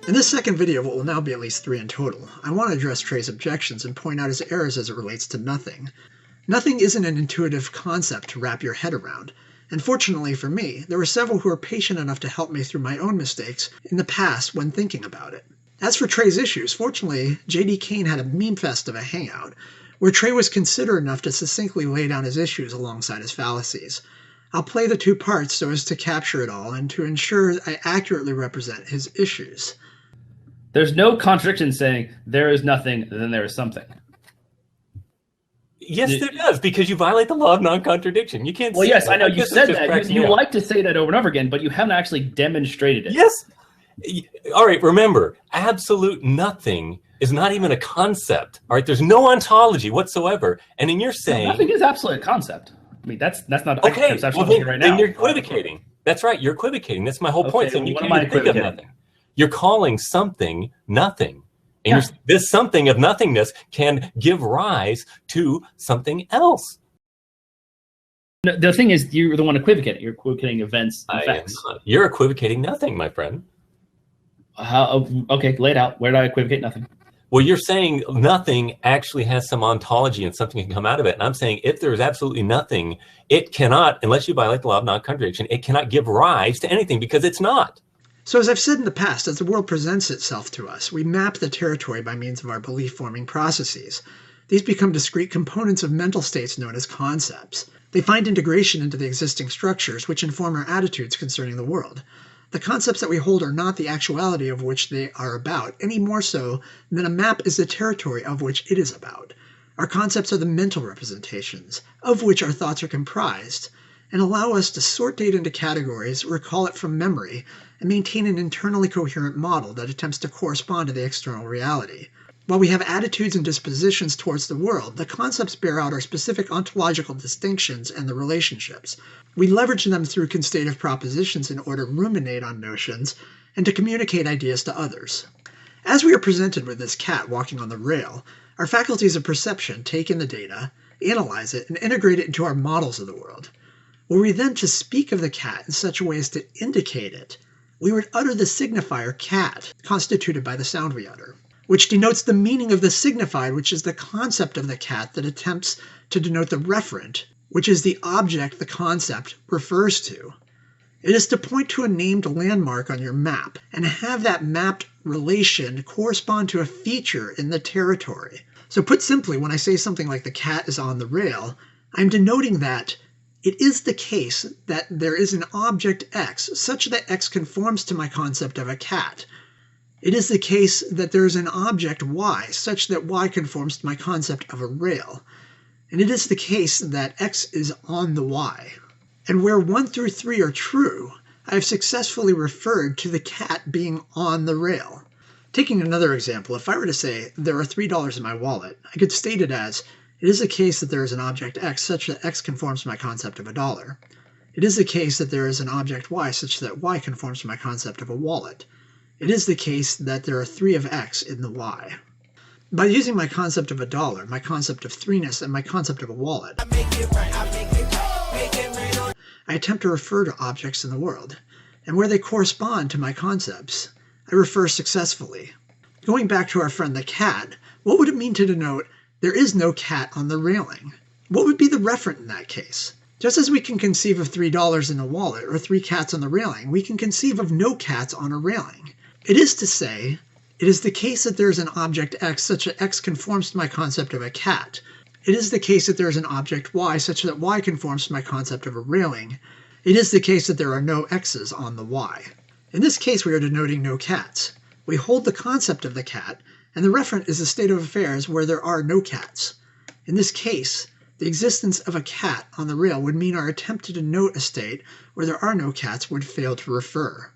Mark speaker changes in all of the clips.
Speaker 1: In this second video of what will now be at least 3 in total, I want to address Trey's objections and point out his errors as it relates to nothing. Nothing isn't an intuitive concept to wrap your head around, and fortunately for me, there were several who were patient enough to help me through my own mistakes in the past when thinking about it. As for Trey's issues, fortunately, J.D. Kane had a meme fest of a hangout, where Trey was considerate enough to succinctly lay down his issues alongside his fallacies. I'll play the 2 parts so as to capture it all and to ensure I accurately represent his issues.
Speaker 2: There's no contradiction saying there is nothing, then there is something.
Speaker 3: Yes, there does, because you violate the law of non-contradiction. You can't.
Speaker 2: Well, yes, I know you said that. You like to say that over and over again, but you haven't actually demonstrated it.
Speaker 3: Yes. All right, remember, absolute nothing is not even a concept. All right, there's no ontology whatsoever. And then you're saying...
Speaker 2: Nothing is absolutely a concept. I mean, that's not
Speaker 3: okay,
Speaker 2: conceptual
Speaker 3: well,
Speaker 2: right now.
Speaker 3: Then you're equivocating. That's right, you're equivocating. That's my whole point. So you can't even think of nothing. You're calling something nothing. And this something of nothingness can give rise to something else.
Speaker 2: No, the thing is, you're the one equivocating. You're equivocating events and facts.
Speaker 3: You're equivocating nothing, my friend.
Speaker 2: Okay, lay it out. Where did I equivocate nothing?
Speaker 3: Well, you're saying nothing actually has some ontology and something can come out of it. And I'm saying if there is absolutely nothing, it cannot, unless you violate the law of non-contradiction, it cannot give rise to anything because it's not.
Speaker 1: So as I've said in the past, as the world presents itself to us, we map the territory by means of our belief-forming processes. These become discrete components of mental states known as concepts. They find integration into the existing structures, which inform our attitudes concerning the world. The concepts that we hold are not the actuality of which they are about, any more so than a map is the territory of which it is about. Our concepts are the mental representations, of which our thoughts are comprised, and allow us to sort data into categories, recall it from memory, and maintain an internally coherent model that attempts to correspond to the external reality. While we have attitudes and dispositions towards the world, the concepts bear out our specific ontological distinctions and the relationships. We leverage them through constative propositions in order to ruminate on notions and to communicate ideas to others. As we are presented with this cat walking on the rail, our faculties of perception take in the data, analyze it, and integrate it into our models of the world. Were we then to speak of the cat in such a way as to indicate it, we would utter the signifier cat, constituted by the sound we utter, which denotes the meaning of the signified, which is the concept of the cat that attempts to denote the referent, which is the object the concept refers to. It is to point to a named landmark on your map and have that mapped relation correspond to a feature in the territory. So put simply, when I say something like the cat is on the rail, I'm denoting that it is the case that there is an object X such that X conforms to my concept of a cat. It is the case that there is an object Y such that Y conforms to my concept of a rail. And it is the case that X is on the Y. And where 1 through 3 are true, I have successfully referred to the cat being on the rail. Taking another example, if I were to say there are $3 in my wallet, I could state it as, it is the case that there is an object X such that X conforms to my concept of a dollar. It is the case that there is an object Y such that Y conforms to my concept of a wallet. It is the case that there are 3 of X in the Y. By using my concept of a dollar, my concept of threeness, and my concept of a wallet, I attempt to refer to objects in the world, and where they correspond to my concepts, I refer successfully. Going back to our friend the cat, what would it mean to denote there is no cat on the railing? What would be the referent in that case? Just as we can conceive of $3 in a wallet or 3 cats on the railing, we can conceive of no cats on a railing. It is to say, it is the case that there is an object X such that X conforms to my concept of a cat. It is the case that there is an object Y such that Y conforms to my concept of a railing. It is the case that there are no X's on the Y. In this case, we are denoting no cats. We hold the concept of the cat, and the referent is a state of affairs where there are no cats. In this case, the existence of a cat on the rail would mean our attempt to denote a state where there are no cats would fail to refer.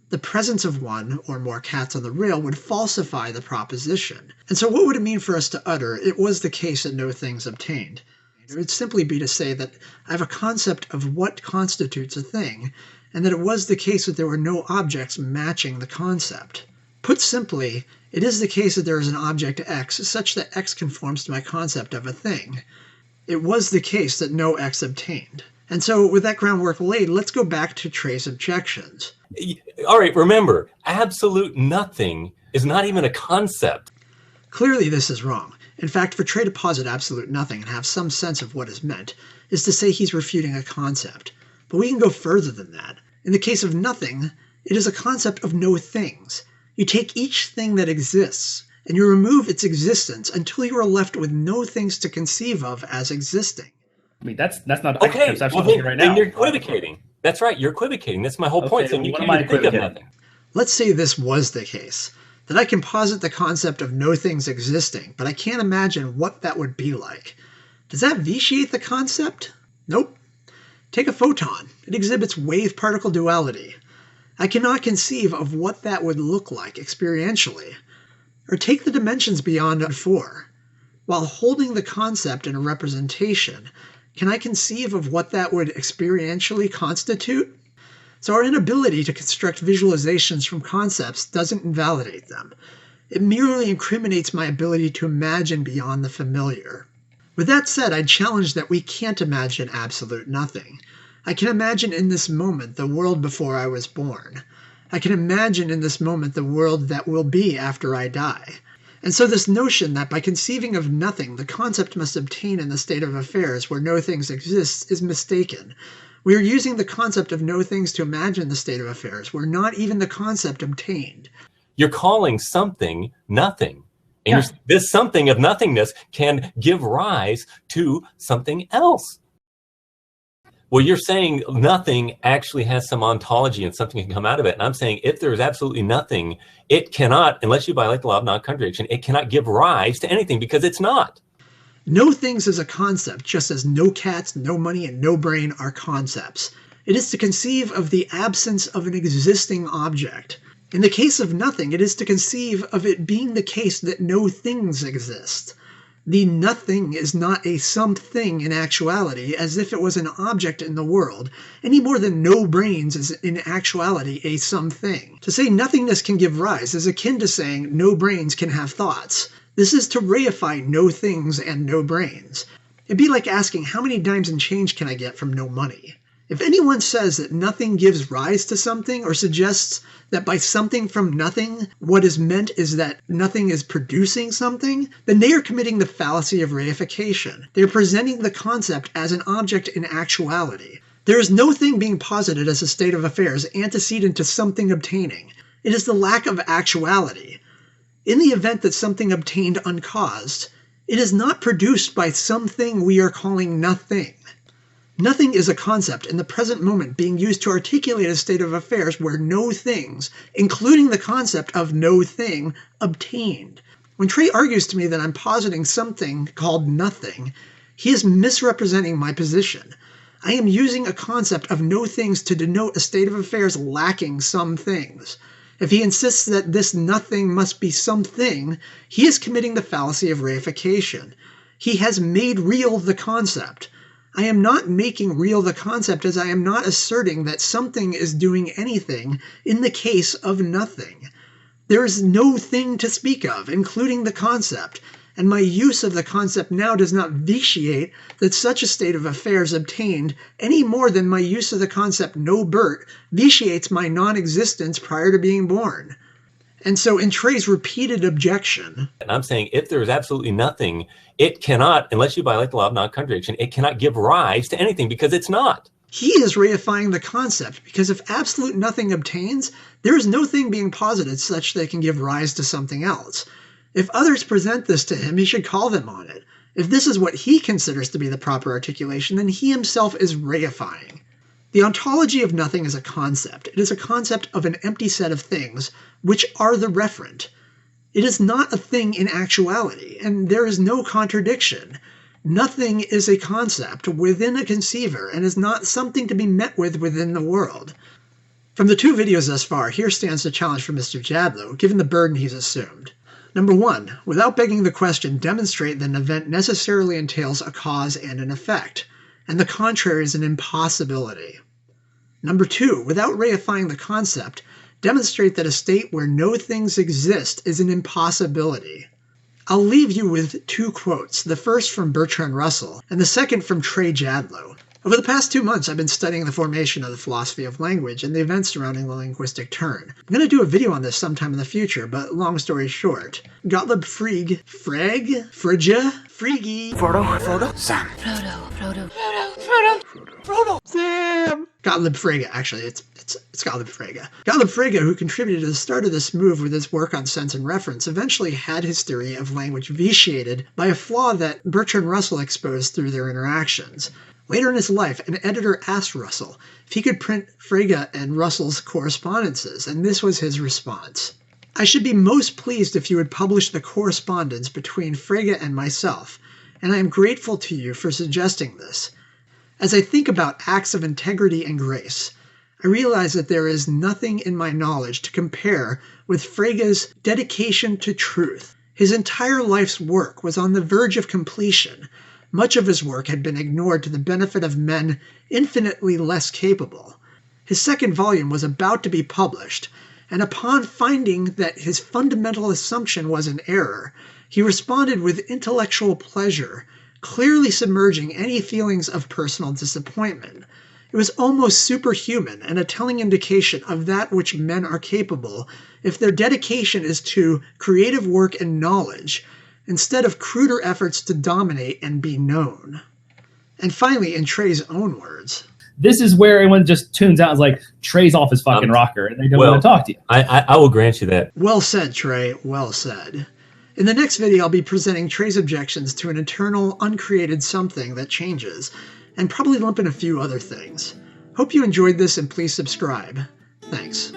Speaker 1: The presence of 1 or more cats on the rail would falsify the proposition. And so what would it mean for us to utter, it was the case that no things obtained? It would simply be to say that I have a concept of what constitutes a thing, and that it was the case that there were no objects matching the concept. Put simply, it is the case that there is an object X such that X conforms to my concept of a thing. It was the case that no X obtained. And so with that groundwork laid, let's go back to Trey's objections.
Speaker 3: All right, remember, absolute nothing is not even a concept.
Speaker 1: Clearly this is wrong. In fact, for Trey to posit absolute nothing and have some sense of what is meant is to say he's refuting a concept. But we can go further than that. In the case of nothing, it is a concept of no things. You take each thing that exists, and you remove its existence until you are left with no things to conceive of as existing.
Speaker 2: I mean, that's not
Speaker 3: okay.
Speaker 2: conceptual
Speaker 3: Well,
Speaker 2: right now.
Speaker 3: Then you're equivocating. That's right, you're equivocating. That's my whole point. So you can't think of nothing.
Speaker 1: Let's say this was the case, that I can posit the concept of no things existing, but I can't imagine what that would be like. Does that vitiate the concept? Nope. Take a photon. It exhibits wave-particle duality. I cannot conceive of what that would look like experientially. Or take the dimensions beyond 4. While holding the concept in a representation, can I conceive of what that would experientially constitute? So our inability to construct visualizations from concepts doesn't invalidate them. It merely incriminates my ability to imagine beyond the familiar. With that said, I'd challenge that we can't imagine absolute nothing. I can imagine in this moment the world before I was born. I can imagine in this moment the world that will be after I die. And so this notion that by conceiving of nothing, the concept must obtain in the state of affairs where no things exist is mistaken. We are using the concept of no things to imagine the state of affairs where not even the concept obtained.
Speaker 3: You're calling something nothing. And this something of nothingness can give rise to something else. Well, you're saying nothing actually has some ontology and something can come out of it. And I'm saying if there is absolutely nothing, it cannot, unless you violate the law of non-contradiction, it cannot give rise to anything because it's not.
Speaker 1: No things is a concept, just as no cats, no money, and no brain are concepts. It is to conceive of the absence of an existing object. In the case of nothing, it is to conceive of it being the case that no things exist. The nothing is not a something in actuality, as if it was an object in the world, any more than no brains is in actuality a something. To say nothingness can give rise is akin to saying no brains can have thoughts. This is to reify no things and no brains. It'd be like asking how many dimes and change can I get from no money? If anyone says that nothing gives rise to something or suggests that by something from nothing, what is meant is that nothing is producing something, then they are committing the fallacy of reification. They are presenting the concept as an object in actuality. There is no thing being posited as a state of affairs antecedent to something obtaining. It is the lack of actuality. In the event that something obtained uncaused, it is not produced by something we are calling nothing. Nothing is a concept in the present moment being used to articulate a state of affairs where no things, including the concept of no thing, obtained. When Trey argues to me that I'm positing something called nothing, he is misrepresenting my position. I am using a concept of no things to denote a state of affairs lacking some things. If he insists that this nothing must be something, he is committing the fallacy of reification. He has made real the concept. I am not making real the concept as I am not asserting that something is doing anything in the case of nothing. There is no thing to speak of, including the concept, and my use of the concept now does not vitiate that such a state of affairs obtained any more than my use of the concept no Bert vitiates my non-existence prior to being born. And so in Trey's repeated objection...
Speaker 3: And I'm saying if there is absolutely nothing, it cannot, unless you violate the law of non-contradiction, it cannot give rise to anything because it's not.
Speaker 1: He is reifying the concept because if absolute nothing obtains, there is no thing being posited such that it can give rise to something else. If others present this to him, he should call them on it. If this is what he considers to be the proper articulation, then he himself is reifying. The ontology of nothing is a concept. It is a concept of an empty set of things, which are the referent. It is not a thing in actuality, and there is no contradiction. Nothing is a concept within a conceiver, and is not something to be met with within the world. From the two videos thus far, here stands the challenge for Mr. Jadlow, given the burden he's assumed. Number 1, without begging the question, demonstrate that an event necessarily entails a cause and an effect, and the contrary is an impossibility. Number 2, without reifying the concept, demonstrate that a state where no things exist is an impossibility. I'll leave you with two quotes, the first from Bertrand Russell, and the second from Trey Jadlow. Over the past 2 months, I've been studying the formation of the philosophy of language and the events surrounding the linguistic turn. I'm going to do a video on this sometime in the future, but long story short, Gottlieb Frege, Frege, Frodo, Sam. Frodo, Sam. Gottlieb Frege, actually, it's Gottlieb Frege. Gottlieb Frege, who contributed to the start of this move with his work on sense and reference, eventually had his theory of language vitiated by a flaw that Bertrand Russell exposed through their interactions. Later in his life, an editor asked Russell if he could print Frege and Russell's correspondences, and this was his response. I should be most pleased if you would publish the correspondence between Frege and myself, and I am grateful to you for suggesting this. As I think about acts of integrity and grace, I realize that there is nothing in my knowledge to compare with Frege's dedication to truth. His entire life's work was on the verge of completion. Much of his work had been ignored to the benefit of men infinitely less capable. His second volume was about to be published, and upon finding that his fundamental assumption was an error, he responded with intellectual pleasure, clearly submerging any feelings of personal disappointment. It was almost superhuman and a telling indication of that which men are capable if their dedication is to creative work and knowledge, instead of cruder efforts to dominate and be known. And finally, in Trey's own words,
Speaker 2: this is where everyone just tunes out and is like, Trey's off his fucking rocker, and they don't want to talk to you.
Speaker 3: I will grant you that.
Speaker 1: Well said, Trey. Well said. In the next video, I'll be presenting Trey's objections to an eternal, uncreated something that changes, and probably lump in a few other things. Hope you enjoyed this, and please subscribe. Thanks.